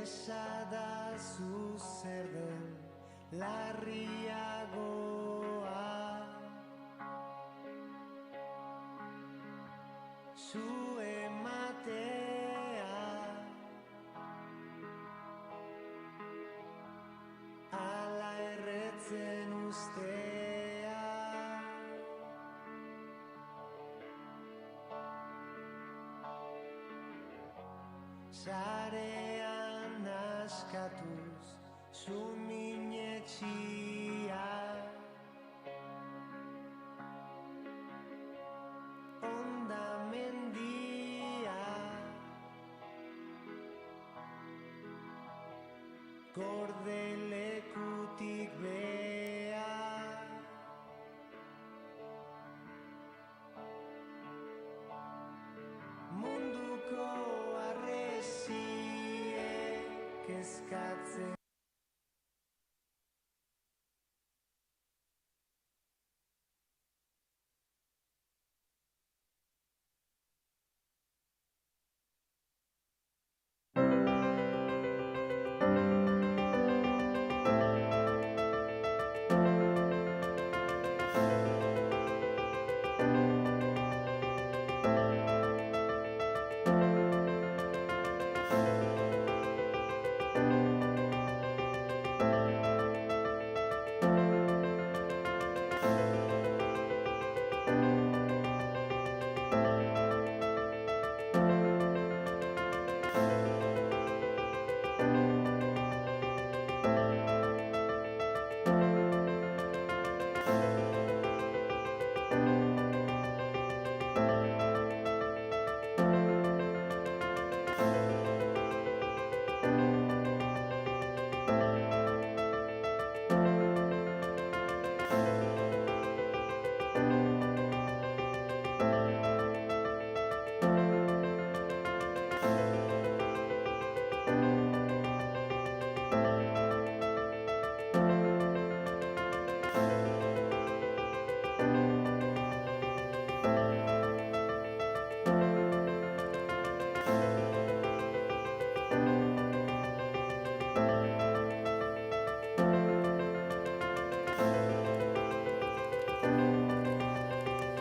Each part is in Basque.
esadazu zer den larriagoa. Zu ematea ala erretzen ustea. Sarean askatuz zu minetxia. Gordelekutik bea. Munduko arresiek eskatzen.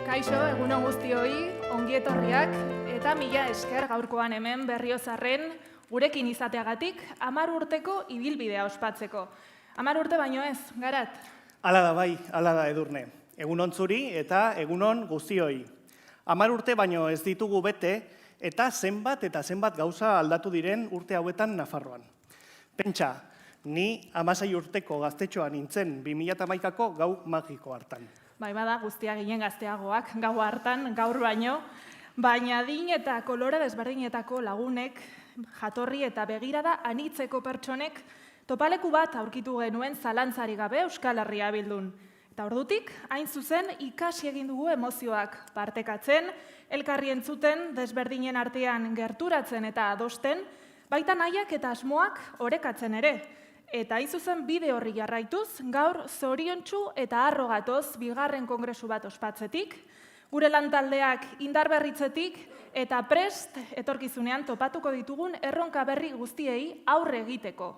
Kaixo, egunon guztioi, ongietorriak eta mila esker gaurkoan hemen Berriozarren gurekin izateagatik 10 urteko ibilbidea ospatzeko. 10 urte baino ez, Garat? Hala da bai, hala da Edurne. Egunon zuri eta egunon guztioi. 10 urte baino ez ditugu bete eta zenbat gauza aldatu diren urte hauetan Nafarroan. Pentsa, ni 16 urteko gaztetxoan nintzen 2011ko gau magiko hartan. Bai, bada, guztia ginen gazteagoak, gau hartan, gaur baino, baina adin eta kolore desberdinetako lagunek, jatorri eta begirada anitzeko pertsonek, topaleku bat aurkitu genuen zalantzari gabe Euskal Herria bildun. Eta ordutik, hain zuzen, ikasi egin dugu emozioak partekatzen, elkarri entzuten, desberdinen artean gerturatzen eta adosten, baita nahiak eta asmoak orekatzen ere. Eta hain zuzen bide horri jarraituz, gaur zoriontsu eta harro gatoz bigarren kongresu bat ospatzetik, gure lantaldeak indarberritzetik eta prest etorkizunean topatuko ditugun erronka berri guztiei aurre egiteko.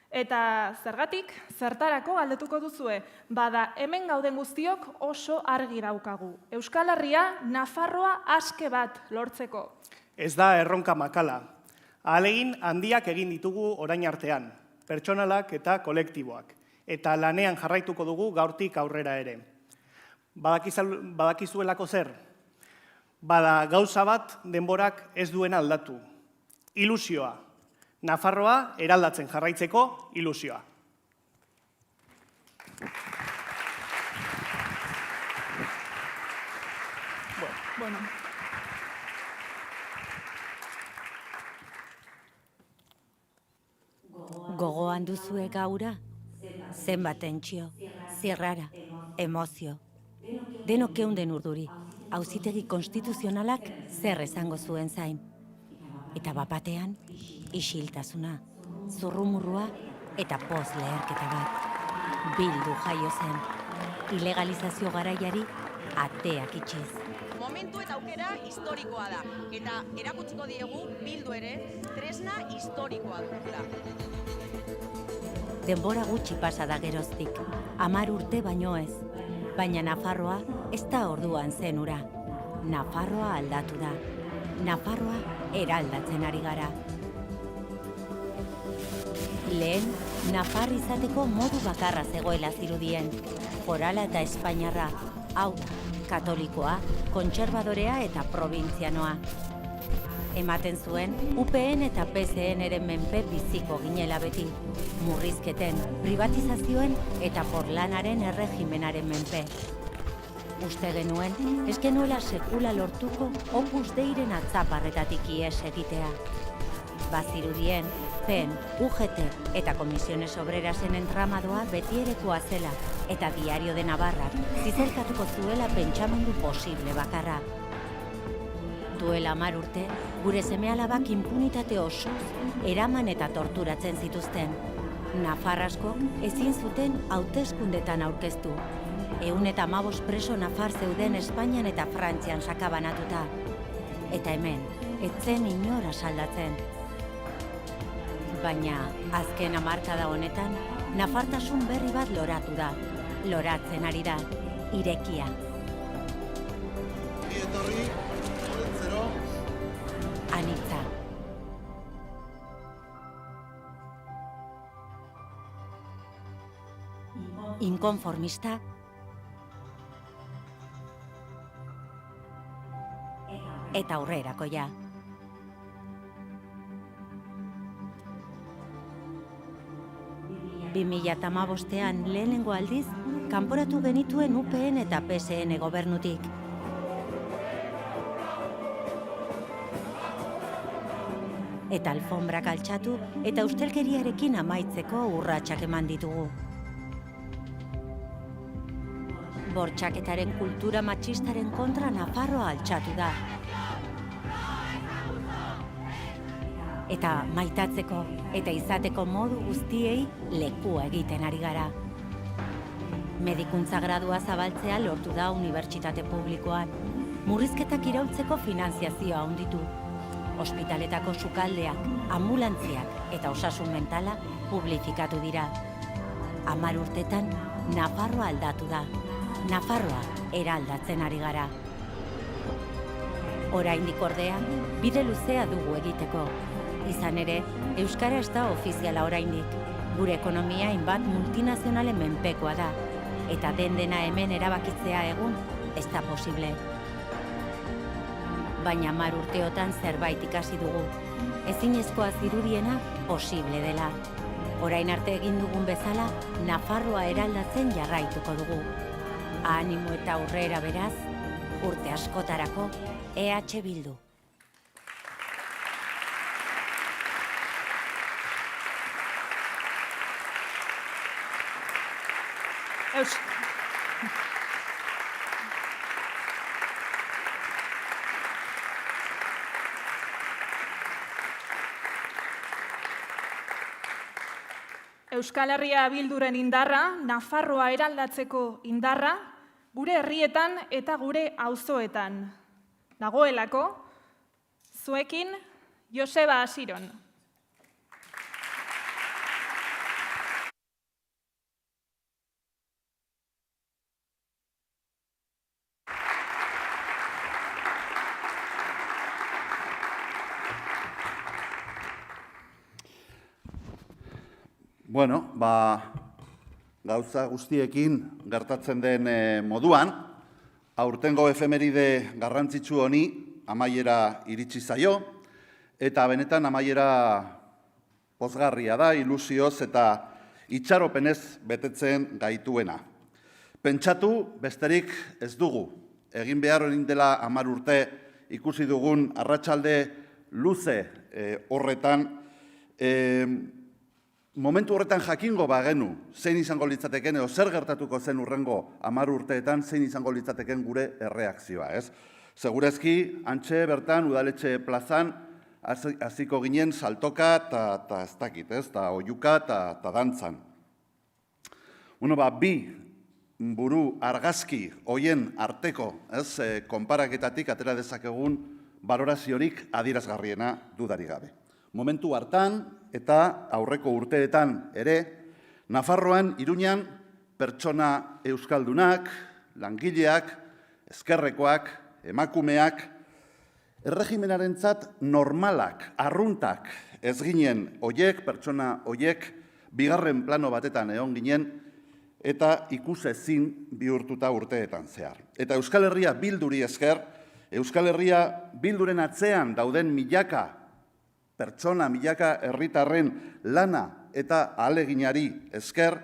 Eta zergatik, zertarako galdetuko duzue, bada hemen gauden guztiok oso argi daukagu. Euskal Herria, Nafarroa aske bat lortzeko. Ez da erronka makala. Ahalegin handiak egin ditugu orain artean, pertsonalak eta kolektiboak, eta lanean jarraituko dugu gaurtik aurrera ere. Badakizuelako zer? Bada gauza bat denborak ez duen aldatu. Ilusioa. Nafarroa eraldatzen jarraitzeko ilusioa. Bueno. Gogoan duzue gaura? Zenbat tentsio, zirrara, emozio. Denok geunden urduri, auzitegi konstituzionalak zer esango zuen zain. Eta bapatean, isiltasuna, zurrumurrua eta poz leherketa bat. Bildu jaio zen, ilegalizazio garaiari ateak itxiz. Momentu eta aukera historikoa da, eta erakutsiko diegu Bildu ere tresna historikoa dugula. Denbora gutxi pasa da geroztik, 10 urte baino ez. Baina Nafarroa ez da orduan zen ura. Nafarroa aldatu da. Nafarroa eraldatzen ari gara. Lehen, Nafar izateko modu bakarra zegoela zirudien. Forala eta Espainiarra, hau da, katolikoa, kontserbadorea eta probintzianoa. Ematen zuen, UPN eta PSN-eren menpe biziko ginela beti. Murrizketen, privatizazioen eta porlanaren erregimenaren menpe. Uste genuen, ez genuela sekula lortuko Opus Deiren atzaparretatik ihes egitea. Bazirudien, PEN, UGT eta Komisiones Obrerasen entramadoa betierekoa zela eta Diario de Navarrak zizelkatuko zuela pentsamendu posible bakarra. Duela 10 urte, gure seme-alabak inpunitate osoz eraman eta torturatzen zituzten. Nafar askok ezin zuten hauteskundetan aurkeztu. 115 preso nafar zeuden Espainian eta Frantzian sakabanatuta. Eta hemen, etzen inora saldatzen. Baina, azken hamarkada honetan, nafartasun berri bat loratu da. Loratzen ari da, irekia. Anitza. Inkonformista. Eta aurrerakoia. Bi 2015ean lehenengo aldiz, kanporatu genituen UPN eta PSN gobernutik. Eta alfombrak altxatu eta ustelkeriarekin amaitzeko urratsak eman ditugu. Bortxaketaren kultura matxistaren kontra Nafarroa altxatu da. Eta maitatzeko eta izateko modu guztiei lekua egiten ari gara. Medikuntza gradua zabaltzea lortu da unibertsitate publikoan. Murrizketak iraultzeko finanziazioa handitu. Ospitaletako sukaldeak, ambulantziak eta osasun mentala publifikatu dira. 10 urtetan Nafarroa aldatu da. Nafarroa eraldatzen ari gara. Oraindik ordea, bide luzea dugu egiteko. Izan ere, euskara ez da ofiziala oraindik. Gure ekonomia hainbat multinazionalen menpekoa da. Eta dena hemen erabakitzea egun, ez da posible. Baina 10 urteotan zerbait ikasi dugu. Ezinezkoa zirudiena posible dela. Orain arte egin dugun bezala, Nafarroa eraldatzen jarraituko dugu. Animo eta aurrera beraz, urte askotarako, EH Bildu. Euskal Herria Bilduren indarra, Nafarroa eraldatzeko indarra, gure herrietan eta gure auzoetan. Dagoelako, zuekin Joseba Asiron. Bueno, gauza guztiekin gertatzen den moduan, aurtengo efemeride garrantzitsu honi amaiera iritsi zaio, eta benetan amaiera pozgarria da, ilusioz eta itxaropenez betetzen gaituena. Pentsatu besterik ez dugu, egin behar egin dela 10 urte ikusi dugun arratsalde luze horretan, momentu horretan jakingo bagenu zein izango litzateken edo zer gertatuko zen urrengo 10 urteetan zein izango litzateken gure erreakzioa, ez? Segurezki, antxe bertan udaletxe plazan hasiko ginen saltoka eta ez dakit, ez? Ta oiuka eta dantzan. Bueno, bi buru argazki hoien arteko, konparaketatik atera dezakegun baloraziorik adierazgarriena dudarik gabe. Momentu hartan eta aurreko urteetan ere, Nafarroan, Iruñan, pertsona euskaldunak, langileak, ezkerrekoak, emakumeak, erregimenarentzat normalak, arruntak ez ginen hoiek, pertsona hoiek, bigarren plano batetan egon ginen, eta ikusezin bihurtuta urteetan zehar. Eta Euskal Herria Bilduri esker, Euskal Herria Bilduren atzean dauden milaka pertsona, milaka herritarren lana eta ahaleginari esker,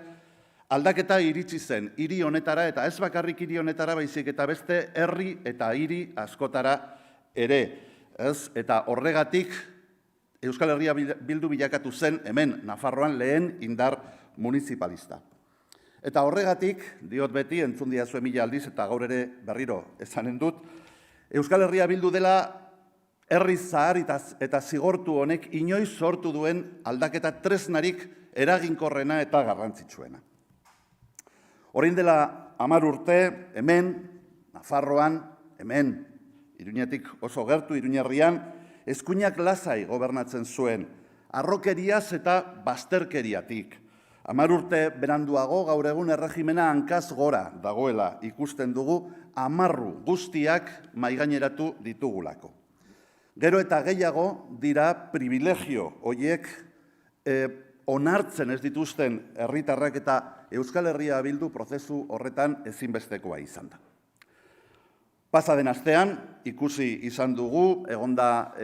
aldaketa iritsi zen hiri honetara, eta ez bakarrik hiri honetara, baizik eta beste herri eta hiri askotara ere. Eta horregatik Euskal Herria Bildu bilakatu zen hemen Nafarroan lehen indar municipalista. Eta horregatik, diot beti, entzun diazue mila aldiz, eta gaur ere berriro esanen dut, Euskal Herria Bildu dela herri zahar eta zigortu honek inoiz sortu duen aldaketa tresnarik eraginkorrena eta garrantzitsuena. Orain dela 10 urte, hemen, Nafarroan, hemen, Iruñetik oso gertu, Iruñerrian, eskuinak lasai gobernatzen zuen, harrokeriaz eta bazterkeriatik. 10 urte beranduago, gaur egun erregimena hankaz gora dagoela ikusten dugu, amarru guztiak maigaineratu ditugulako. Gero eta gehiago dira privilegio horiek onartzen ez dituzten herritarrak eta Euskal Herria Bildu prozesu horretan ezinbestekoa izan da. Pasa den astean, ikusi izan dugu, egonda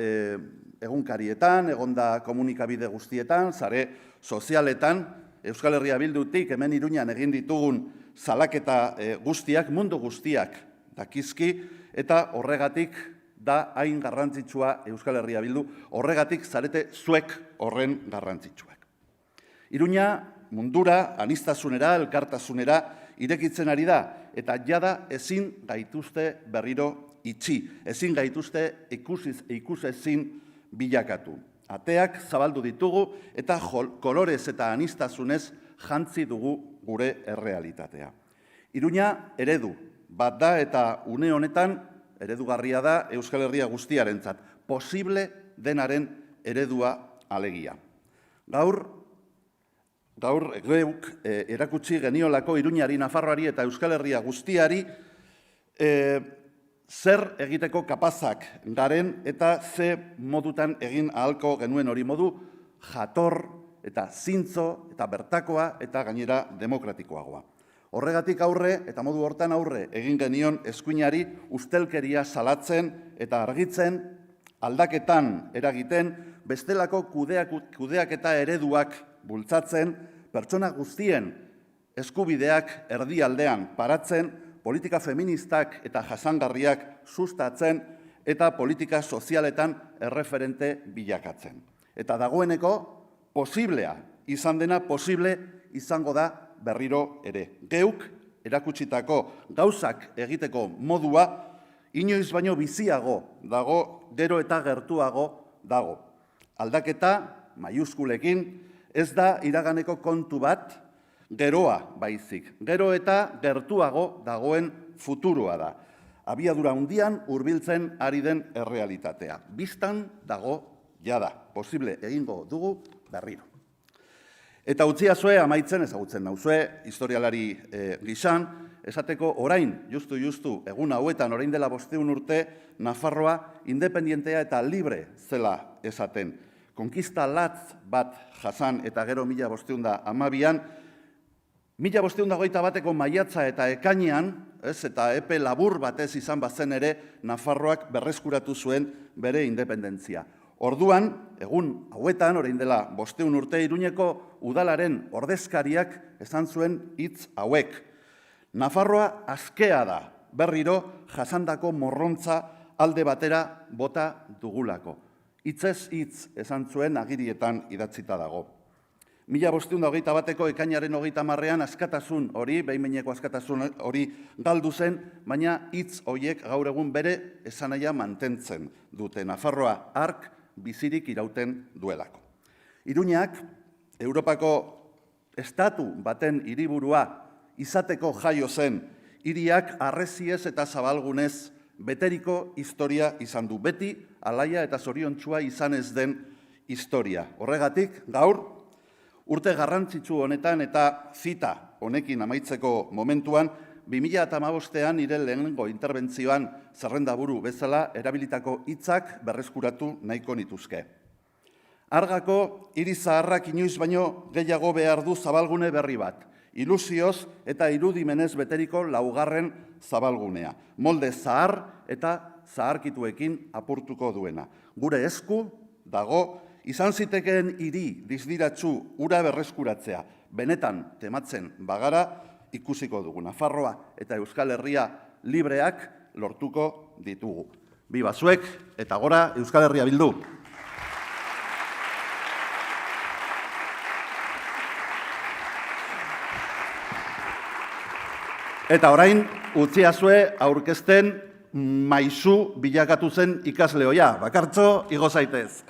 egunkarietan, egonda komunikabide guztietan, sare sozialetan, Euskal Herria Bildutik hemen Iruñan egin ditugun salaketa guztiak, mundu guztiak dakizki, eta horregatik da hain garrantzitsua Euskal Herria Bildu, horregatik zarete zuek horren garrantzitsuak. Iruña mundura, aniztasunera, elkartasunera irekitzen ari da, eta jada ezin gaituzte berriro itxi, ezin gaituzte ikusezin bilakatu. Ateak zabaldu ditugu eta kolorez eta aniztasunez jantzi dugu gure errealitatea. Iruña eredu bat da eta une honetan eredugarria da Euskal Herria guztiarentzat, posible denaren eredua alegia. Gaur geuk erakutsi geniolako Iruñari, Nafarroari eta Euskal Herria guztiari zer egiteko kapazak garen eta ze modutan egin ahalko genuen hori modu jator eta zintzo eta bertakoa eta gainera demokratikoagoa. Horregatik aurre eta modu hortan aurre egin genion eskuinari ustelkeria salatzen eta argitzen, aldaketan eragiten, bestelako kudeaketa ereduak bultzatzen, pertsona guztien eskubideak erdialdean paratzen, politika feministak eta jasangarriak sustatzen eta politika sozialetan erreferente bilakatzen. Eta dagoeneko posiblea izan dena posible izango da berriro ere. Geuk erakutsitako gauzak egiteko modua inoiz baino biziago dago, gero eta gertuago dago. Aldaketa, maiuskulekin, ez da iraganeko kontu bat, geroa baizik. Gero eta gertuago dagoen futurua da. Abiadura handian hurbiltzen ari den errealitatea. Bistan dago jada, posible egingo dugu berriro. Eta utziazue amaitzen, ezagutzen nauzue, historialari gisan, esateko orain, justu, egun hauetan, orain dela 500 urte, Nafarroa independientea eta libre zela esaten. Konkista latz bat jasan eta gero 1512an, 1521 maiatza eta ekainean, eta epe labur batez izan bazen ere, Nafarroak berreskuratu zuen bere independentzia. Orduan, egun hauetan, orain dela 500 urte, Iruñeko udalaren ordezkariak esan zuen hitz hauek. Nafarroa askea da, berriro jasandako morrontza alde batera bota dugulako. Hitzez hitz esan zuen agirietan idatzita dago. 1521ko ekainaren 30ean askatasun hori, behin-behineko askatasun hori galdu zen, baina hitz horiek gaur egun bere esanahia mantentzen dute. Nafarroa hark bizirik irauten duelako. Iruñak, Europako estatu baten hiriburua izateko jaio zen, hiriak harresiez eta zabalgunez beteriko historia izan du, beti alaia eta zoriontsua izan ez den historia. Horregatik, gaur, urte garrantzitsu honetan eta zita honekin amaitzeko momentuan, 2015an nire lehenengo interbentzioan zerrendaburu bezala erabilitako hitzak berreskuratu nahiko nituzke. Argako hiri zaharrak inoiz baino gehiago behar du zabalgune berri bat, ilusioz eta irudimenez beteriko laugarren zabalgunea, molde zahar eta zaharkituekin apurtuko duena. Gure esku dago, izan zitekeen hiri dizdiratsu ura berreskuratzea, benetan tematzen bagara ikusiko dugu. Nafarroa eta Euskal Herria libreak lortuko ditugu. Biba zuek eta gora Euskal Herria bildu! Eta orain, utziazue aurkezten maisu bilakatu zen ikasle ohia. Bakartxo, igo zaitez.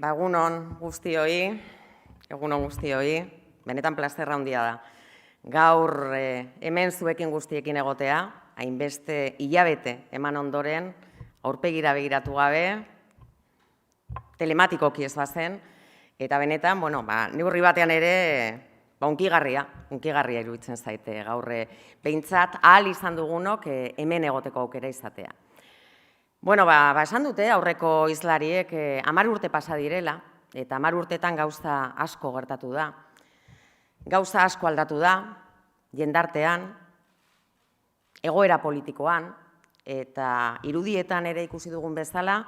Egunon guztioi, benetan plazerra handia da. Gaur hemen zuekin guztiekin egotea, hainbeste hilabete eman ondoren, aurpegira begiratu gabe, telematikoki ez bazen, eta benetan, neurri batean ere, unkigarria iruditzen zaite gaur behintzat ahal izan dugunok hemen egoteko aukera izatea. Esan dute aurreko hizlariek 10 urte pasa direla, eta 10 urtetan gauza asko gertatu da. Gauza asko aldatu da, jendartean, egoera politikoan, eta irudietan ere ikusi dugun bezala,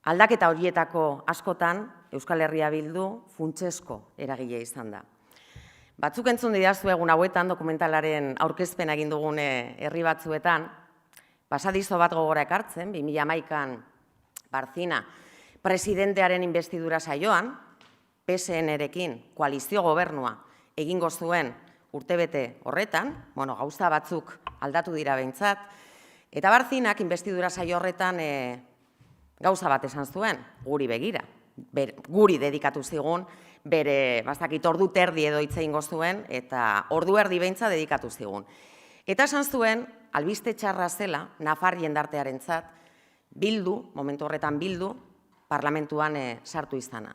aldaketa horietako askotan Euskal Herria Bildu funtsesko eragile izan da. Batzuk entzun didazu egun hauetan dokumentalaren aurkezpena egin dugun herri batzuetan, pasadizo bat gogora ekartzen, 2011an Barcina presidentearen investidura saioan, PSN-erekin koalizio gobernua egingo zuen urtebete horretan, gauza batzuk aldatu dira behintzat, eta Barcinak investidura saio horretan gauza bat esan zuen, guri begira, guri dedikatu zigun, bere ordu terdi edo hitz egingo zuen, eta ordu erdi behintza dedikatu zigun. Eta esan zuen, albiste txarra zela, nafar jendartearentzat, Bildu, momentu horretan Bildu, parlamentuan sartu izana.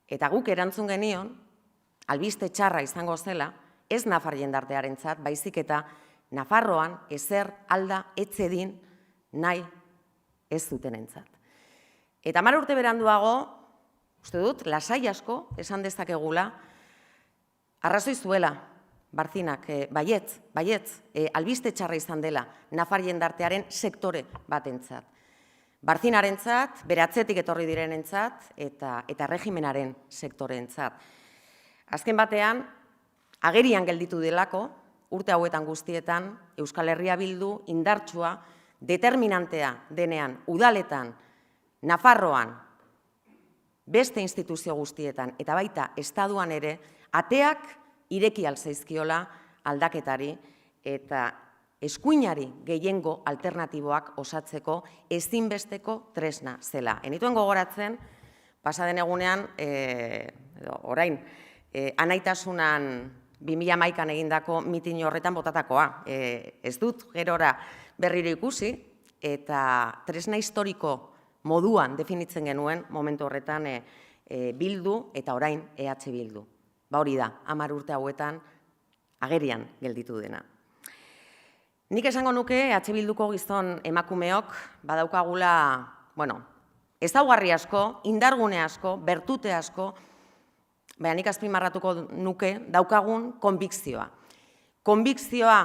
Eta guk erantzun genion, albiste txarra izango zela, ez nafar jendartearentzat, baizik eta Nafarroan ezer alda etzedin nahi ez zutenentzat. Eta 10 urte beranduago, uste dut, lasai asko esan dezakegula, arrazoi zuela, Barcinak, baietz, albiste txarra izan dela nafar jendartearen sektore batentzat. Barcinarentzat, bere atzetik etorri direnentzat eta regimenaren sektoreentzat. Azken batean, agerian gelditu delako, urte hauetan guztietan, Euskal Herria Bildu indartsua, determinantea denean, udaletan, Nafarroan, beste instituzio guztietan, eta baita estatuan ere, ateak ireki alzaizkiola aldaketari eta eskuinari gehiengo alternatiboak osatzeko ezinbesteko tresna zela. Enituen gogoratzen, pasaden egunean, orain, anaitasunan 2011an egindako mitin horretan botatakoa. Ez dut gerora berriro ikusi, eta tresna historiko moduan definitzen genuen momentu horretan Bildu eta orain EH Bildu. Hori da, 10 urte hauetan agerian gelditu dena. Nik esango nuke EH Bilduko gizon emakumeok badaukagula, ezaugarri asko, indargune asko, bertute asko, baina nik azpimarratuko nuke daukagun konbikzioa. Konbikzioa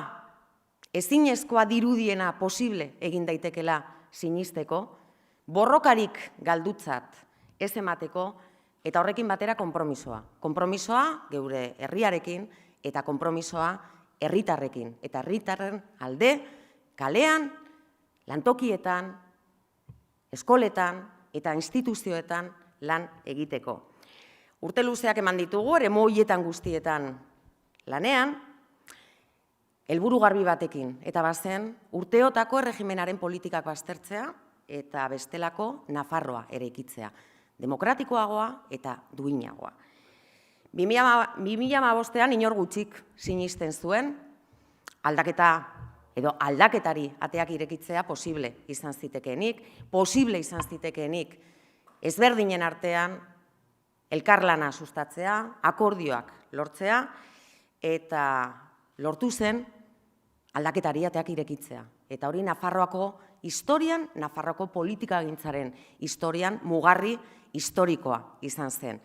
ezinezkoa dirudiena posible egin daitekela sinisteko, borrokarik galdutzat ez emateko, eta horrekin batera konpromisoa. Konpromisoa geure herriarekin eta konpromisoa herritarrekin. Eta herritarren alde, kalean, lantokietan, eskoletan eta instituzioetan lan egiteko. Urte luzeak eman ditugu, eremu horietan guztietan lanean, helburu garbi batekin, eta bazen urteotako erregimenaren politikak baztertzea eta bestelako Nafarroa eraikitzea, demokratikoagoa eta duinagoa. 2015ean inor gutxik sinisten zuen, aldaketari ateak irekitzea posible izan zitekeenik, ezberdinen artean elkarlana sustatzea, akordioak lortzea, eta lortu zen aldaketari ateak irekitzea. Eta hori Nafarroako historian, Nafarroako politikagintzaren historian mugarri historikoa izan zen.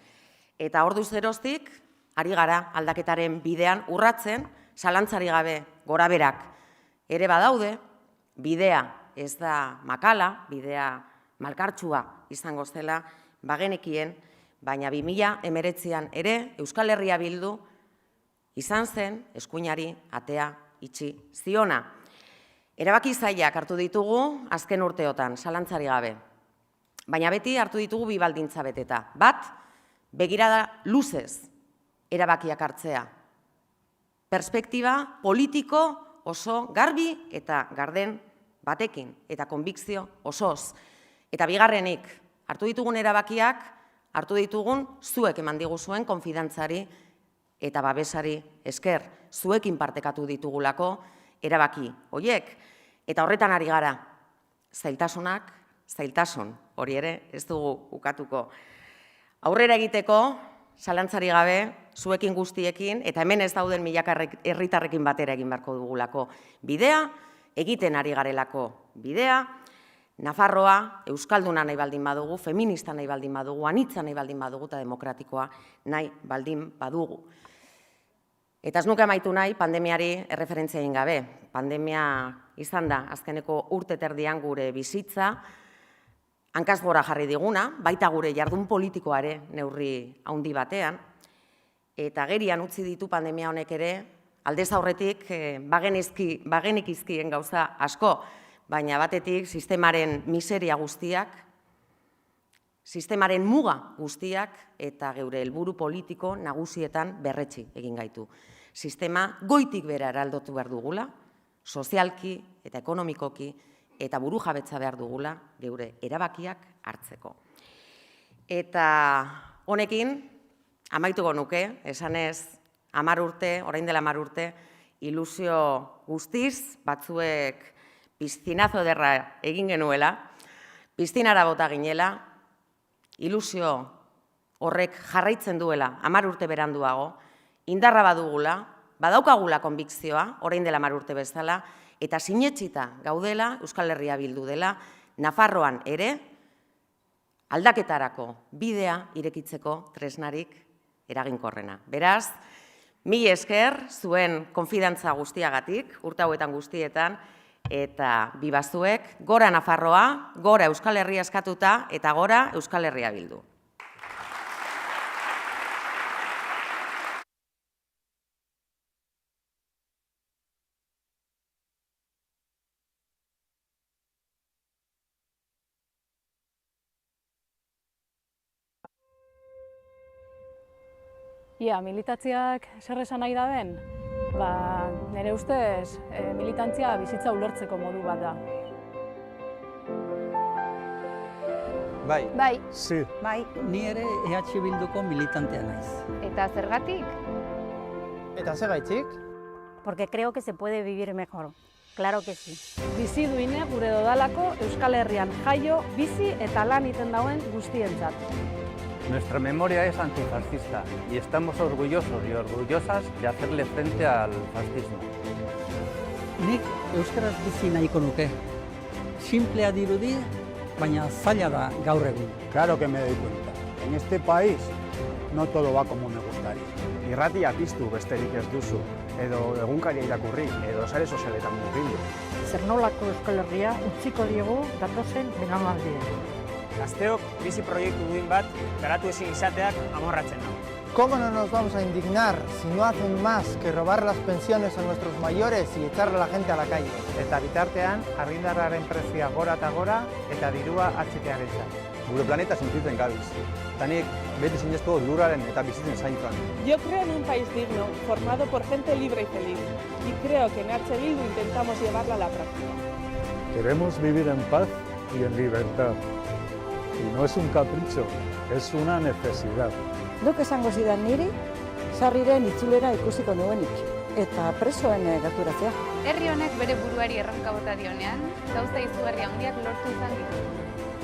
Eta orduz geroztik, ari gara aldaketaren bidean urratzen, zalantzari gabe goraberak ere badaude, bidea ez da makala, bidea malkartsua izango zela, bagenekien, baina 2019an ere Euskal Herria Bildu izan zen eskuinari atea itxi ziona. Erabaki zailak hartu ditugu azken urteotan, zalantzari gabe. Baina beti hartu ditugu bi baldintza beteta. Bat, begirada luzez erabakiak hartzea. Perspektiba politiko oso garbi eta garden batekin, eta konbikzio osoz. Eta bigarrenik, hartu ditugun erabakiak, hartu ditugun zuek eman diguzuen konfidantzari eta babesari esker. Zuekin partekatu ditugulako erabaki horiek. Eta horretan ari gara, zailtasun, hori ere ez dugu ukatuko. Aurrera egiteko, zalantzari gabe, zuekin guztiekin, eta hemen ez dauden milaka herritarrekin batera egin beharko dugulako bidea, egiten ari garelako bidea, Nafarroa, euskalduna nahi baldin badugu, feminista nahi baldin badugu, anitza nahi baldin badugu, eta demokratikoa nahi baldin badugu. Eta ez nuke amaitu nahi pandemiari erreferentzia egin gabe. Pandemia izan da azkeneko urte terdian gure bizitza, hankaz gora jarri diguna, baita gure jardun politikoa ere neurri handi batean, eta gerian utzi ditu pandemia honek ere, aldez aurretik bagenik izkien gauza asko, baina batetik sistemaren miseria guztiak, sistemaren muga guztiak eta geure helburu politiko nagusietan berretsi egin gaitu. Sistema goitik bera eraldotu behar dugula, sozialki eta ekonomikoki, eta buru jabetza behar dugula geure erabakiak hartzeko. Eta honekin, amaituko nuke, esanez, 10 urte, orain dela 10 urte, ilusio guztiz, batzuek piztinazo ederra egin genuela, piztinara bota ginela, ilusio horrek jarraitzen duela 10 urte beranduago, indarra badugula, badaukagula konbikzioa, orain dela 10 urte bezala, eta sinetsita gaudela, Euskal Herria Bildu dela, Nafarroan ere, aldaketarako bidea irekitzeko tresnarik eraginkorrena. Beraz, mila esker zuen konfidantza guztiagatik, urte hauetan guztietan, eta bibazuek, gora Nafarroa, gora Euskal Herria eskatuta, eta gora Euskal Herria Bildu. Ia, militatziak zer esan nahi da ben? Nire ustez, militantzia bizitza ulertzeko modu bat da. Bai. Bai. Sí. Bai. Ni ere EH Bilduko militantea naiz. Eta zergatik? Eta zergatik? Porque creo que se puede vivir mejor. Claro que sí. Bizi duine gure dodalako Euskal Herrian jaio, bizi eta lan iten dauen guztientzat. Nuestra memoria es antifascista y estamos orgullosos y orgullosas de hacerle frente al fascismo. Nik euskaraz bizi nahiko nuke. Simplea dirudi, baina zaila da gaur egun. Claro que me doy cuenta. En este país no todo va como me gustaría. Irratia piztu besterik ez duzu, edo egunkaria irakurri, edo sare sozialetan murgildu. Zer nolako Euskal Herria utziko diegu datozen belaunaldiei. Gazteok bizi proiektu duin bat garatu ezin izateak amorratzen hau. ¿Cómo no nos vamos a indignar si no hacen más que robar las pensiones a nuestros mayores y echar a la gente a la calle? Eta bitartean, argindarraren prezioa gora eta gora, eta dirua atxitearen zait. gure planeta sentitzen gabiz. Eta nik beti sinestu dut lurraren eta bizitzen zaintzan. Yo creo en un país digno, formado por gente libre y feliz. Y creo que en H. Bildu intentamos llevarla a la práctica. Queremos vivir en paz y en libertad. Y no es un capricho, es una necesidad. Duk esango zidan niri, sarriren itzulera ikusiko nuenik, eta presoen gerturatzea. Herri honek bere buruari erronka bota dionean, gauza izugarri handiak lortu izan ditu.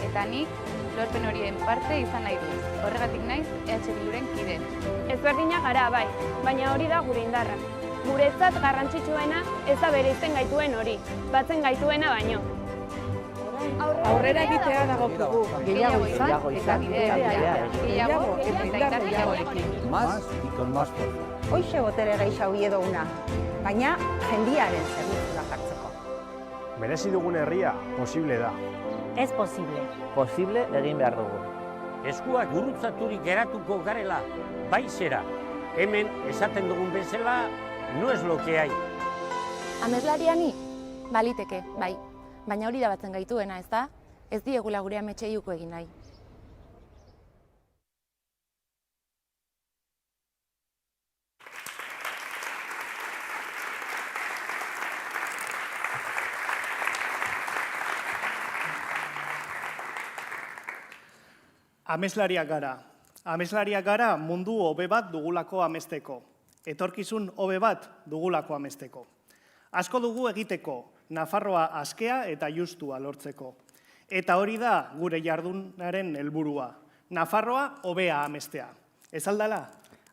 Eta nik lorpen horien parte izan nahi dut. Horregatik naiz EH Bilduren kide. Ezberdinak gara bai, baina hori da gure indarra. Guretzat garrantzitsuena ez da bereizten gaituen hori, batzen gaituena baino. Aurrera egitea dagokigu. Gehiago izan eta Gehiago eta indar gehiagorekin. Más y con más fuerza. Hoxe botere gehiago duguna, baina jendiaren zerbitzura jartzeko. Merezi dugun herria posible da. Ez posible. Posible egin behar dugu. Eskuak gurutzaturik geratuko garela, bai zera. Hemen esaten dugun bezala, no es lo que hay. Ameslariani, baliteke, bai. Baina hori da batzen gaituena, ez da? Ez diegula gure ametsei uko egin nahi. Ameslariak gara. Ameslariak gara mundu hobe bat dugulako amesteko. Etorkizun hobe bat dugulako amesteko. Asko dugu egiteko, Nafarroa askea eta justua lortzeko. Eta hori da gure jardunaren helburua. Nafarroa hobea amestea. Ez aldala?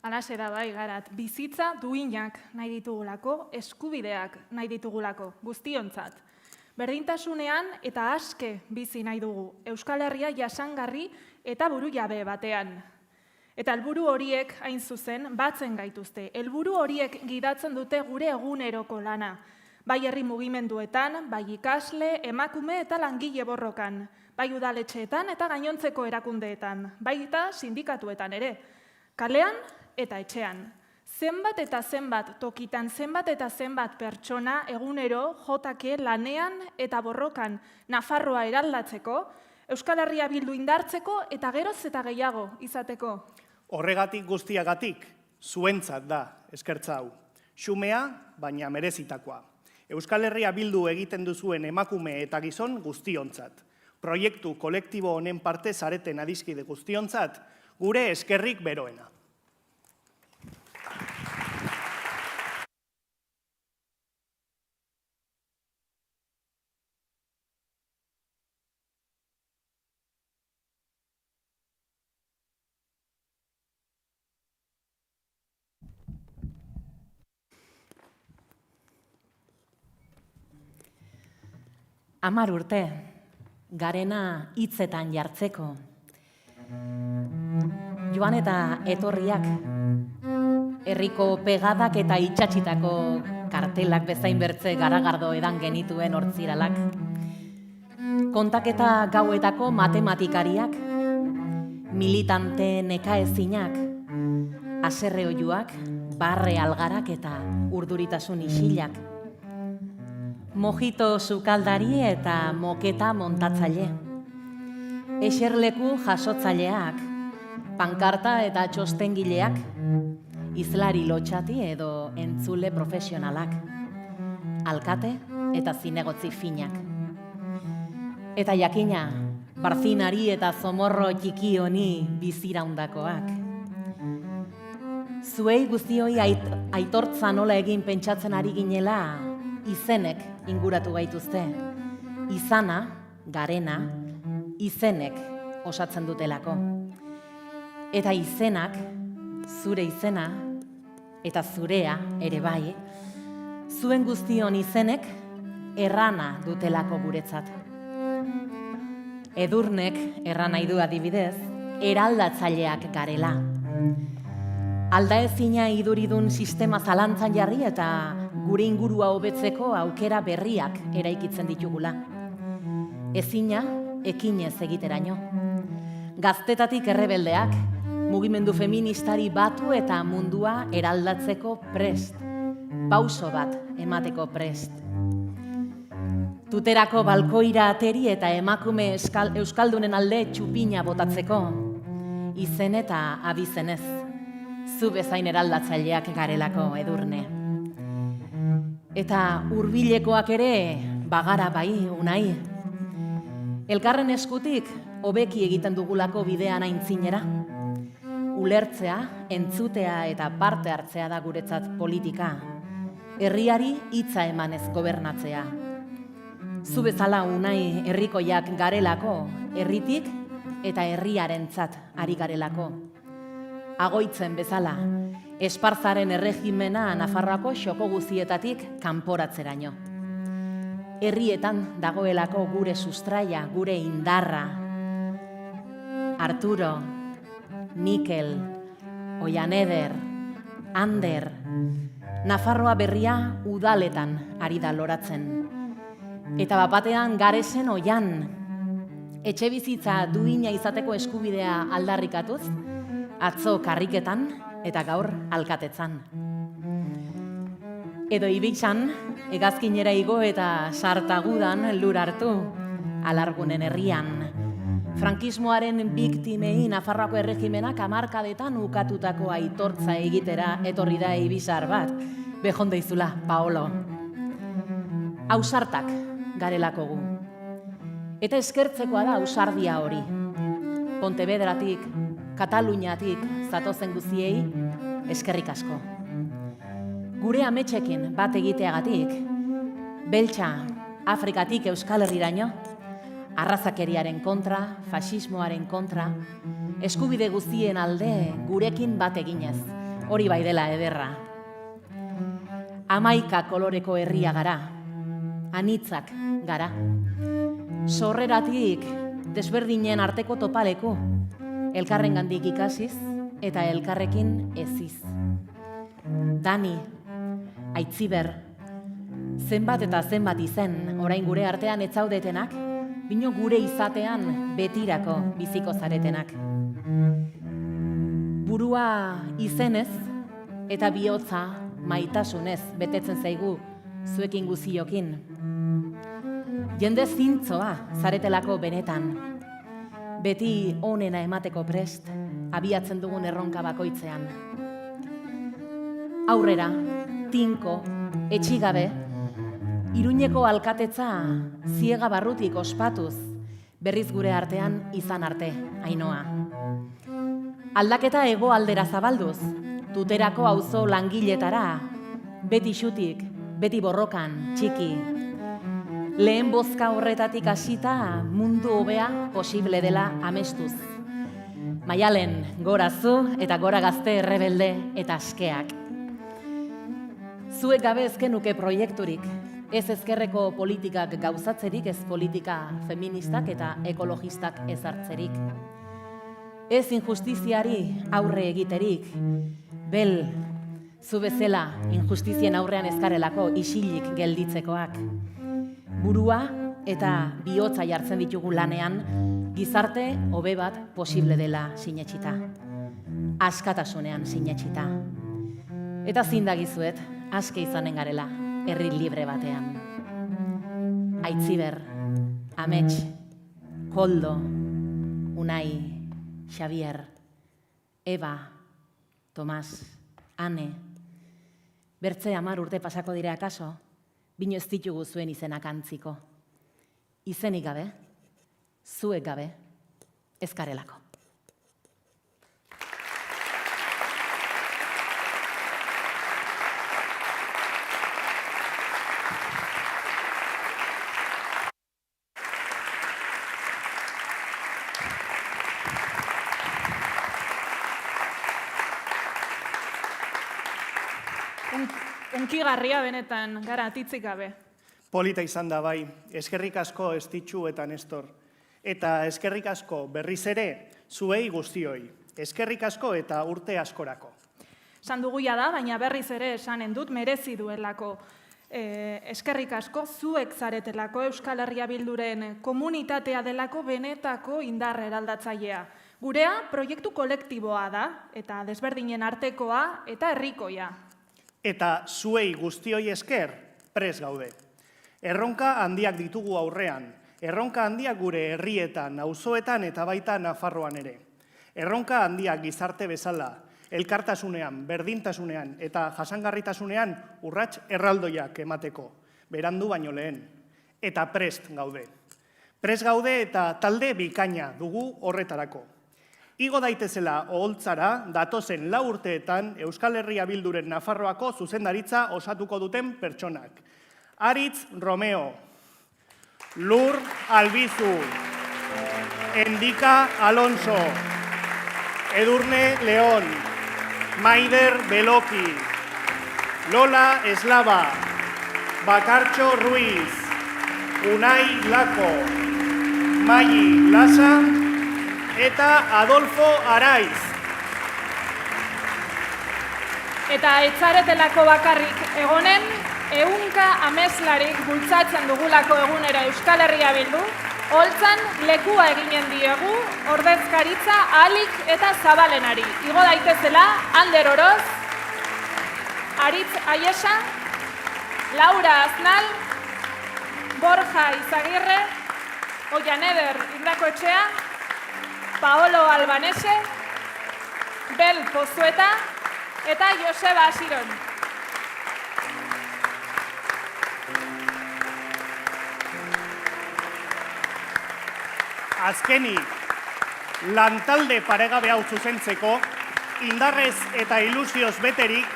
Alaxe da bai garat, bizitza duinak nahi ditugulako, eskubideak nahi ditugulako, guztiontzat. Berdintasunean eta aske bizi nahi dugu, Euskal Herria jasangarri eta buru jabe batean. Eta helburu horiek hain zuzen batzen gaituzte. Helburu horiek gidatzen dute gure eguneroko lana. Bai herri mugimenduetan, bai ikasle, emakume eta langile borrokan, bai udaletxeetan eta gainontzeko erakundeetan, bai eta sindikatuetan ere, kalean eta etxean. Zenbat eta zenbat tokitan, zenbat eta zenbat pertsona egunero jotake lanean eta borrokan Nafarroa eraldatzeko, Euskal Herria Bildu indartzeko eta geroz eta gehiago izateko. Horregatik guztiagatik, zuentzat da eskertza hau. Xumea, baina merezitakoa. Euskal Herria Bildu egiten duzuen emakume eta gizon guztiontzat. Proiektu kolektibo honen parte zareten adiskide guztiontzat, gure eskerrik beroena. Hamar urte, garena hitzetan jartzeko. Joan eta etorriak, herriko pegadak eta itxatxitako kartelak bezain bertze garagardo edan genituen hortziralak. Kontaketa gauetako matematikariak, militante nekaezinak, haserre oiuak, barre algarak eta urduritasun isilak. Mojito sukaldari eta moketa montatzaile. Eserleku jasotzaileak, pankarta eta txostengileak, izlari lotxati edo entzule profesionalak, alkate eta zinegotzi finak. Eta jakina, barzinari eta zomorro txiki honi biziraundakoak. Zuei guztioi aitortza nola egin pentsatzen ari ginela, izenek inguratu gaituzte. Izana, garena, izenek osatzen dutelako. Eta izenak, zure izena, eta zurea ere bai, zuen guztion izenek errana dutelako guretzat. Edurnek erran nahi du adibidez, eraldatzaileak garela. Aldaezina iduridun sistema zalantzan jarri eta gure ingurua hobetzeko aukera berriak eraikitzen ditugula. Ezina, ekinez egiteraino. Gaztetatik errebeldeak, mugimendu feministari batu eta mundua eraldatzeko prest. Pauso bat emateko prest. Tuterako balkoira ateri eta emakume euskaldunen alde txupina botatzeko, izen eta abizenez, zu bezain eraldatzaileak garelako Edurne. Eta hurbilekoak ere bagara bai, Unai. Elkarren eskutik hobeki egiten dugulako bidean aintzinera. Ulertzea, entzutea eta parte hartzea da guretzat politika. Herriari hitza emanez gobernatzea. Zu bezala, Unai, herrikoiak garelako, herritik eta herriarentzat ari garelako. Agoitzen bezala, Esparzaren erregimena Nafarroako xoko guzietatik kanporatzeraino. Herrietan dagoelako gure sustraia, gure indarra. Arturo, Mikel, Oianeder, Ander, Nafarroa berria udaletan ari da loratzen. Eta bapatean Garesen Oian, etxe bizitza duina izateko eskubidea aldarrikatuz, atzo karriketan eta gaur alkatetzan. Edo Ibitxan, hegazkinera igo eta sartagudan lur hartu, Alargunen herrian. Frankismoaren biktimei Nafarroako erregimenak hamarkadetan ukatutako aitortza egitera etorri da Ibizar bat, bejondeizula, Paolo. Ausartak garelako gu. Eta eskertzekoa da ausardia hori. Pontevedratik, Kataluniatik zatozen guziei, eskerrik asko. Gure ametsekin bat egiteagatik, Beltxa, Afrikatik Euskal Herriraino, arrazakeriaren kontra, faxismoaren kontra, eskubide guztien alde gurekin bat eginez, hori bai dela ederra. 11 koloreko herria gara, anitzak gara. Sorreratik desberdinen arteko topaleko, elkarrengandik ikasiz eta elkarrekin eziz. Dani, Aitziber, zenbat eta zenbat izen orain gure artean etzaudetenak, bino gure izatean betirako biziko zaretenak. Burua izenez eta bihotza maitasunez betetzen zaigu zuekin guziokin. Jende zintzoa zaretelako benetan, beti onena emateko prest, abiatzen dugun erronka bakoitzean. Aurrera, tinko, etxigabe, Iruñeko alkatetza ziega barrutik ospatuz, berriz gure artean izan arte, Ainoa. Aldaketa hegoaldera zabalduz, Tuterako auzo langiletara, beti xutik, beti borrokan, txiki. Lehen bozka horretatik hasita mundu hobea posible dela amestuz. Maialen, gora zu eta gora gazte errebelde eta askeak. Zuek gabe ezkenuke proiekturik, ez ezkerreko politikak gauzatzerik, ez politika feministak eta ekologistak ezartzerik. Ez injustiziari aurre egiterik, bel, zu bezala injustizien aurrean ezkarelako isilik gelditzekoak. Burua eta bihotza jartzen ditugu lanean, gizarte hobe bat posible dela sinetxita. Askatasunean sinetxita. Eta zindagizuet, aske izanen garela, herri libre batean. Aitziber, Amets, Koldo, Unai, Xavier, Eba, Tomas, Ane. Bertze 10 urte pasako dira akaso, bino ez ditugu zuen izenak antziko. Izenik gabe, zuek gabe, ez garelako. Unkigarria benetan, gara atitzik gabe. Polita izan da bai, eskerrik asko Estitxu eta Nestor. Eta eskerrik asko berriz ere zuei guztioi. Eskerrik asko eta urte askorako. Esan duguia da, baina berriz ere esanen dut merezi duelako. Eskerrik asko zuek zaretelako Euskal Herria Bilduren komunitatea delako benetako indar eraldatzailea. Gurea proiektu kolektiboa da, eta desberdinen artekoa eta herrikoia. Eta zuei guztioi esker prest gaude. Erronka handiak ditugu aurrean, erronka handiak gure herrietan, auzoetan eta baita Nafarroan ere. Erronka handiak gizarte bezala, elkartasunean, berdintasunean eta jasangarritasunean urrats erraldoiak emateko, berandu baino lehen. Eta prest gaude. Prest gaude eta talde bikaina dugu horretarako. Igo daitezela oholtzara datozen 4 urteetan Euskal Herria Bilduren Nafarroako zuzendaritza osatuko duten pertsonak. Aritz Romeo, Lur Albizu, Endika Alonso, Edurne León, Maider Beloki, Lola Eslava, Bakartxo Ruiz, Unai Lako, Mayi Lasa eta Adolfo Araiz. Eta etzaretelako bakarrik egonen, 100 ameslarik bultzatzen dugulako egunera Euskal Herria Bildu, holtzan lekua eginen diegu ordezkaritza ahalik eta zabalenari. Igo daitezela Ander Oroz, Aritz Aiesa, Laura Aznal, Borja Izagirre, Oianeder Indakoetxea, Paolo Albanese, Bel Pozueta eta Joseba Asiron. Azkenik, lantalde paregabe hau zuzentzeko, indarrez eta ilusioz beterik,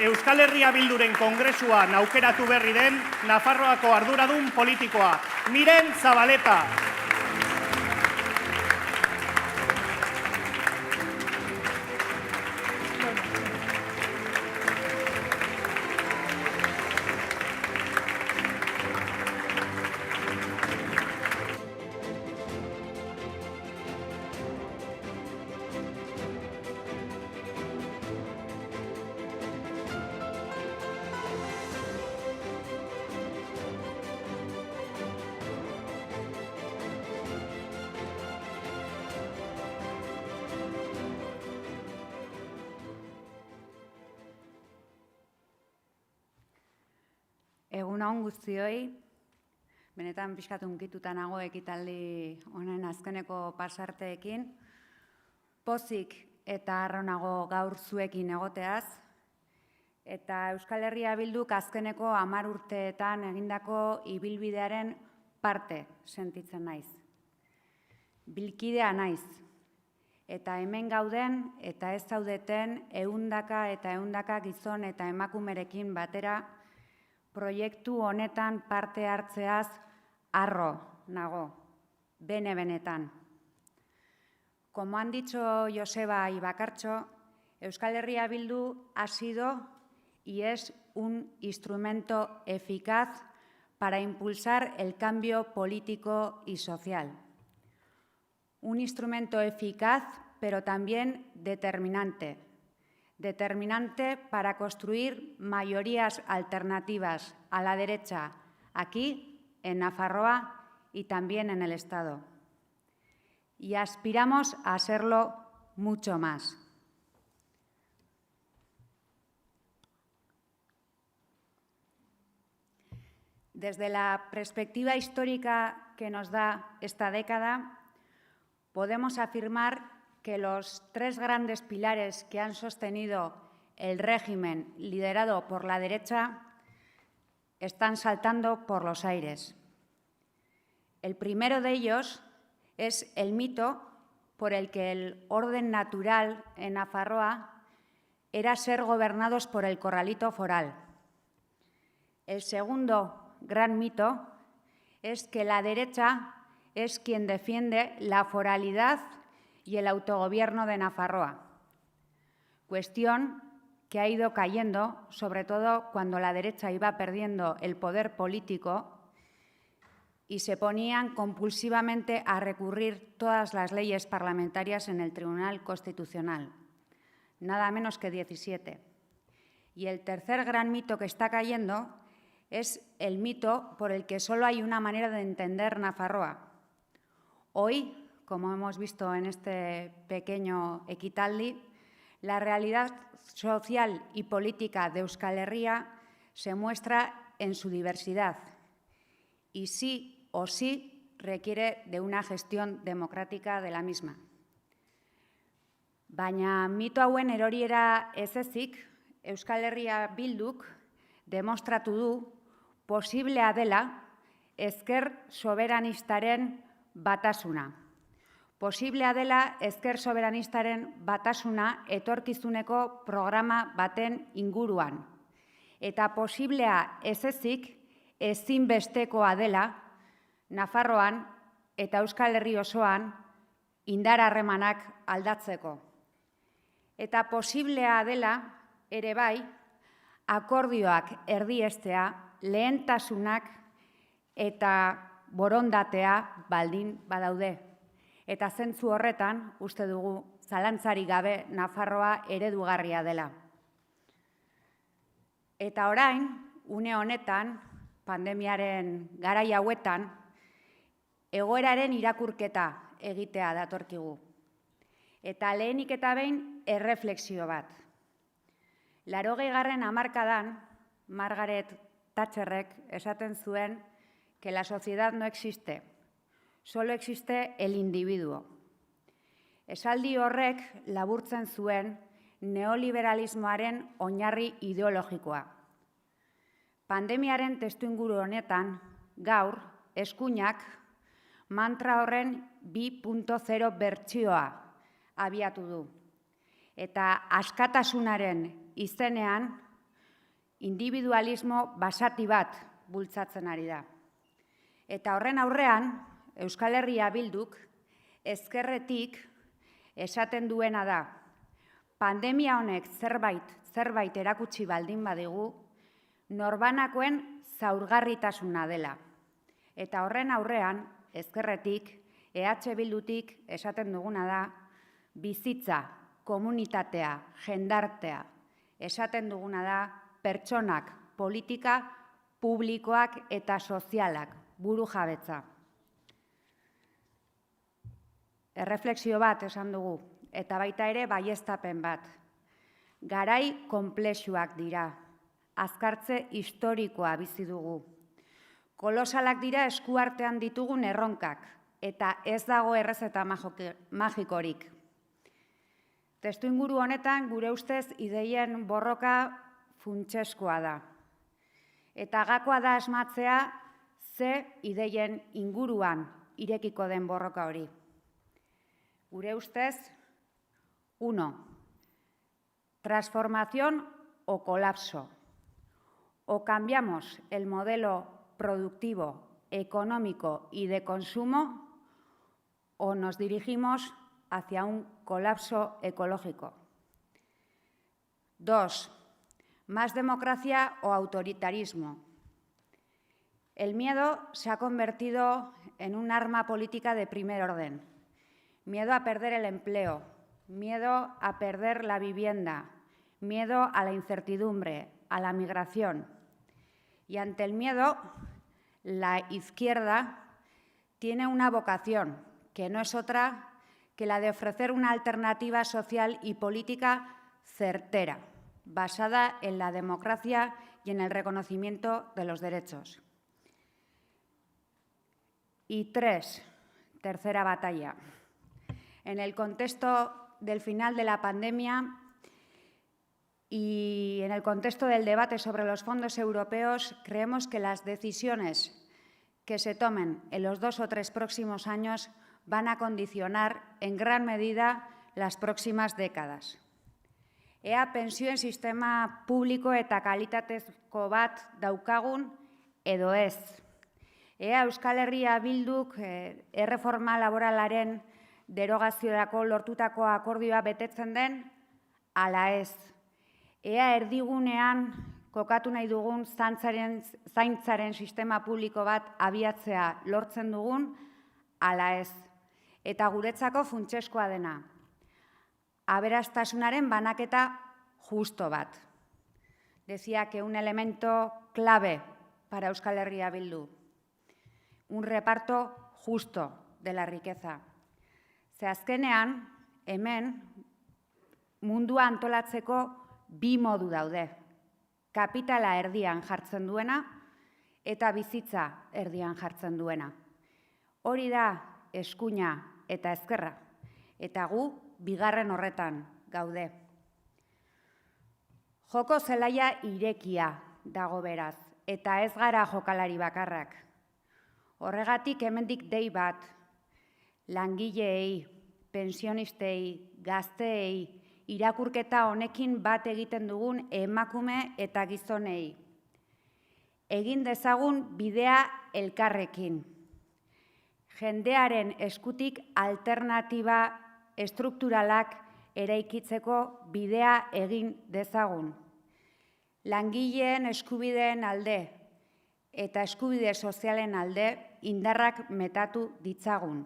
Euskal Herria Bilduren kongresuan aukeratu berri den Nafarroako arduradun politikoa, Miren Zabaleta. Egun on guztioi, benetan pixkat hunkituta nago ekitaldi honen azkeneko pasarteekin, pozik eta harro nago gaur zuekin egoteaz, eta Euskal Herria Bilduk azkeneko 10 urteetan egindako ibilbidearen parte sentitzen naiz. Bilkidea naiz, eta hemen gauden eta ez zaudeten 100 eta 100 gizon eta emakumerekin batera proiektu honetan parte hartzeaz harro nago, benetan. Como han dicho Joseba y Bakartxo, Euskal Herria Bildu ha sido y es un instrumento eficaz para impulsar el cambio político y social. Un instrumento eficaz, pero también determinante. Determinante para construir mayorías alternativas a la derecha aquí, en Nafarroa y también en el Estado. Y aspiramos a serlo mucho más. Desde la perspectiva histórica que nos da esta década, podemos afirmar que los 3 grandes pilares que han sostenido el régimen liderado por la derecha están saltando por los aires. El primero de ellos es el mito por el que el orden natural en Nafarroa era ser gobernados por el corralito foral. El segundo gran mito es que la derecha es quien defiende la foralidad y el autogobierno de Nafarroa, cuestión que ha ido cayendo, sobre todo cuando la derecha iba perdiendo el poder político y se ponían compulsivamente a recurrir todas las leyes parlamentarias en el Tribunal Constitucional, nada menos que 17. Y el tercer gran mito que está cayendo es el mito por el que solo hay una manera de entender Nafarroa. Hoy, como hemos visto en este pequeño ekitaldi, la realidad social y política de Euskal Herria se muestra en su diversidad y sí o sí requiere de una gestión democrática de la misma. Baina mito hauen eroriera ez ezik, Euskal Herria Bilduk demostratu du posiblea dela ezker soberanistaren batasuna. Posiblea dela ezker soberanistaren batasuna etorkizuneko programa baten inguruan. Eta posiblea ez ezik ezinbestekoa dela Nafarroan eta Euskal Herri osoan indar harremanak aldatzeko. Eta posiblea dela ere bai akordioak erdiestea, lehentasunak eta borondatea baldin badaude. Eta zentzu horretan, uste dugu, zalantzarik gabe Nafarroa eredugarria dela. Eta orain, une honetan, pandemiaren garai hauetan, egoeraren irakurketa egitea datorkigu. Eta lehenik eta behin erreflexio bat. 80. hamarkadan, Margaret Thatcherrek esaten zuen que la sociedad no existe, solo existe el individuo. Esaldi horrek laburtzen zuen neoliberalismoaren oinarri ideologikoa. Pandemiaren testuinguru honetan, gaur, eskuinak mantra horren 2.0 bertsioa abiatu du. Eta askatasunaren izenean, individualismo basati bat bultzatzen ari da. Eta horren aurrean, Euskal Herria Bilduk ezkerretik esaten duena da, pandemia honek zerbait erakutsi baldin badigu, norbanakoen zaurgarritasuna dela. Eta horren aurrean, ezkerretik, EH Bildutik esaten duguna da, bizitza, komunitatea, jendartea, esaten duguna da, pertsonak, politika, publikoak eta sozialak, burujabetza. Erreflexio bat esan dugu, eta baita ere baieztapen bat. Garai konplexuak dira, azkartze historikoa bizi dugu. Kolosalak dira eskuartean ditugun erronkak, eta ez dago errezeta magikorik. Testuinguru honetan, gure ustez, ideien borroka funtseskoa da. Eta gakoa da asmatzea ze ideien inguruan irekiko den borroka hori. Gure ustez, 1. Transformación o colapso. O cambiamos el modelo productivo, económico y de consumo, o nos dirigimos hacia un colapso ecológico. 2. Más democracia o autoritarismo. El miedo se ha convertido en un arma política de primer orden. Miedo a perder el empleo, miedo a perder la vivienda, miedo a la incertidumbre, a la migración. Y ante el miedo, la izquierda tiene una vocación, que no es otra que la de ofrecer una alternativa social y política certera, basada en la democracia y en el reconocimiento de los derechos. Y 3, tercera batalla. En el contexto del final de la pandemia y en el contexto del debate sobre los fondos europeos, creemos que las decisiones que se tomen en los 2 o 3 próximos años van a condicionar en gran medida las próximas décadas. Ea pentsioen sistema publiko eta kalitatezko bat daukagun edo ez. Ea Euskal Herria Bilduk erreforma laboralaren derogaziorako lortutako akordioa betetzen den ala ez. Ea erdigunean kokatu nahi dugun zaintzaren sistema publiko bat abiatzea lortzen dugun ala ez. Eta guretzako funtseskoa dena. Aberastasunaren banaketa justo bat. Decía que un elemento clave para Euskal Herria Bildu. Un reparto justo de la riqueza. Ze azkenean, hemen, mundua antolatzeko 2 modu daude. Kapitala erdian jartzen duena eta bizitza erdian jartzen duena. Hori da eskuina eta ezkerra, eta gu bigarren horretan gaude. Joko zelaia irekia dago beraz, eta ez gara jokalari bakarrak. Horregatik hemendik dei bat, langileei, pensionistei, gazteei, irakurketa honekin bat egiten dugun emakume eta gizonei. Egin dezagun bidea elkarrekin. Jendearen eskutik alternatiba estrukturalak eraikitzeko bidea egin dezagun. Langileen eskubideen alde eta eskubide sozialen alde indarrak metatu ditzagun.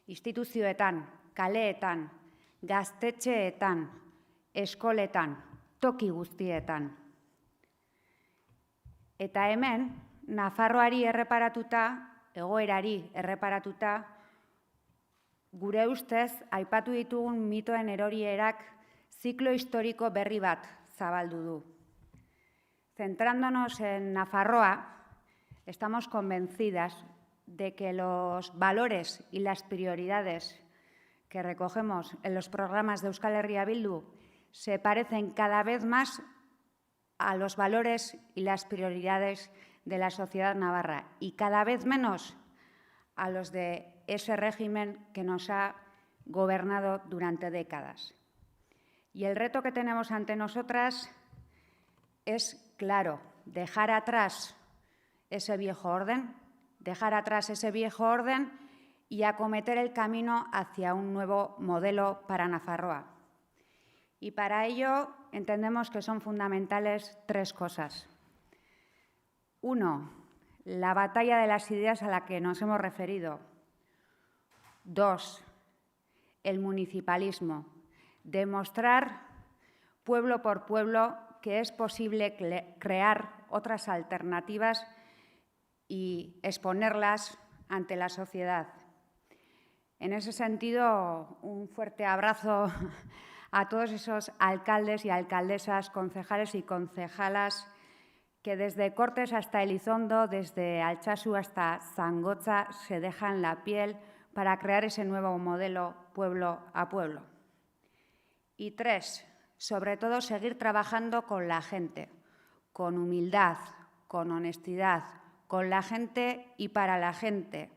Instituzioetan, kaleetan, gaztetxeetan, eskoletan, toki guztietan. Eta hemen, Nafarroari erreparatuta, egoerari erreparatuta, gure ustez, aipatu ditugun mitoen erorierak ziklo historiko berri bat zabaldu du. Centrándonos en Nafarroa, estamos convencidas de que los valores y las prioridades que recogemos en los programas de Euskal Herria Bildu se parecen cada vez más a los valores y las prioridades de la sociedad navarra y cada vez menos a los de ese régimen que nos ha gobernado durante décadas. Y el reto que tenemos ante nosotras es, claro, dejar atrás ese viejo orden y acometer el camino hacia un nuevo modelo para Nafarroa. Y para ello entendemos que son fundamentales tres cosas. Uno, la batalla de las ideas a la que nos hemos referido. Dos, el municipalismo. Demostrar pueblo por pueblo que es posible crear otras alternativas y exponerlas ante la sociedad. En ese sentido, un fuerte abrazo a todos esos alcaldes y alcaldesas, concejales y concejalas que desde Cortes hasta Elizondo, desde Altsasu hasta Zangotza, se dejan la piel para crear ese nuevo modelo pueblo a pueblo. Y tres, sobre todo, seguir trabajando con la gente, con humildad, con honestidad, con la gente y para la gente,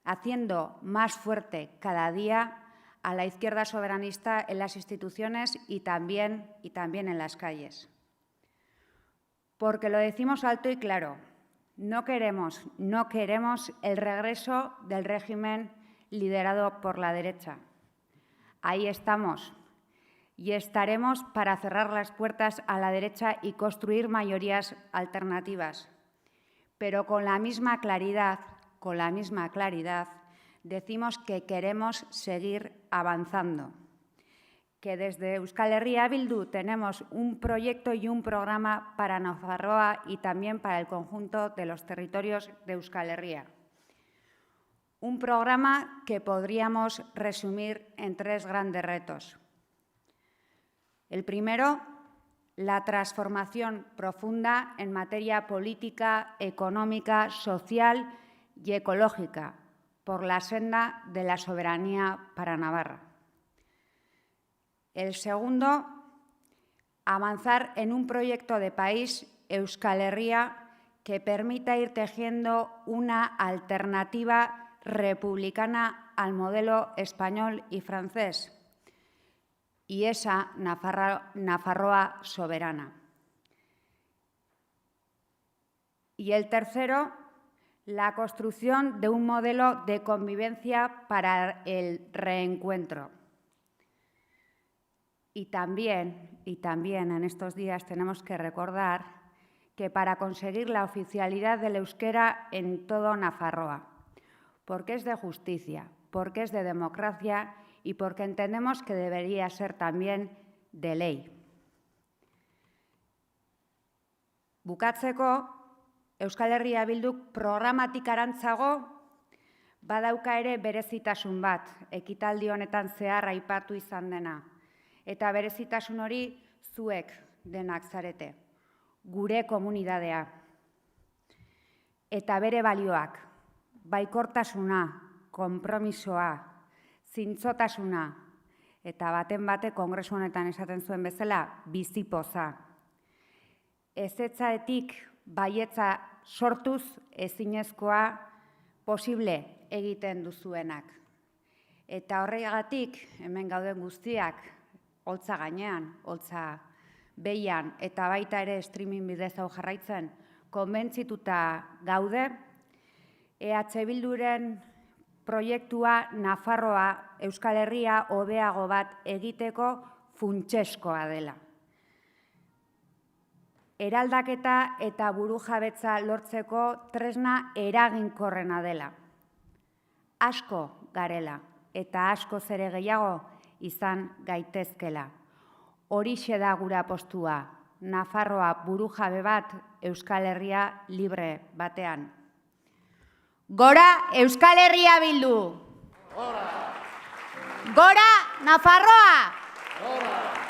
haciendo más fuerte cada día a la izquierda soberanista en las instituciones y también en las calles. Porque lo decimos alto y claro, no queremos el regreso del régimen liderado por la derecha. Ahí estamos y estaremos para cerrar las puertas a la derecha y construir mayorías alternativas. Pero con la misma claridad, decimos que queremos seguir avanzando, que desde Euskal Herria Bildu tenemos un proyecto y un programa para Nafarroa y también para el conjunto de los territorios de Euskal Herria. Un programa que podríamos resumir en tres grandes retos. El primero, la transformación profunda en materia política, económica, social y ecológica por la senda de la soberanía para Navarra. El segundo, avanzar en un proyecto de país, Euskal Herria, que permita ir tejiendo una alternativa republicana al modelo español y francés, y esa Nafarroa soberana. Y el tercero, la construcción de un modelo de convivencia para el reencuentro. Y también en estos días tenemos que recordar que para conseguir la oficialidad del euskera en todo Nafarroa, porque es de justicia, porque es de democracia y porque entendemos que debería ser también de ley. Bukatzeko, Euskal Herria Bilduk programatik arantzago badauka ere berezitasun bat, ekitaldi honetan zehar aipatu izan dena. Eta berezitasun hori zuek denak zarete, gure komunitatea. eta bere balioak, baikortasuna, konpromisoa, zintzotasuna, eta baten bate kongresu honetan esaten zuen bezala, bizipoza. Ezetzaetik baietza sortuz ezinezkoa posible egiten duzuenak. Eta horregatik, hemen gauden guztiak, holtza gainean, holtza behian, eta baita ere streaming bidez hau jarraitzen, konbentzituta gaude, EH Bilduren proiektua Nafarroa, Euskal Herria hobeago bat egiteko funtseskoa dela. Eraldaketa eta burujabetza lortzeko tresna eraginkorrena dela. Asko garela eta asko zere gehiago izan gaitezkela. Horixe da gura postua, Nafarroa burujabe bat Euskal Herria libre batean. Gora Euskal Herria Bildu! Gora Nafarroa!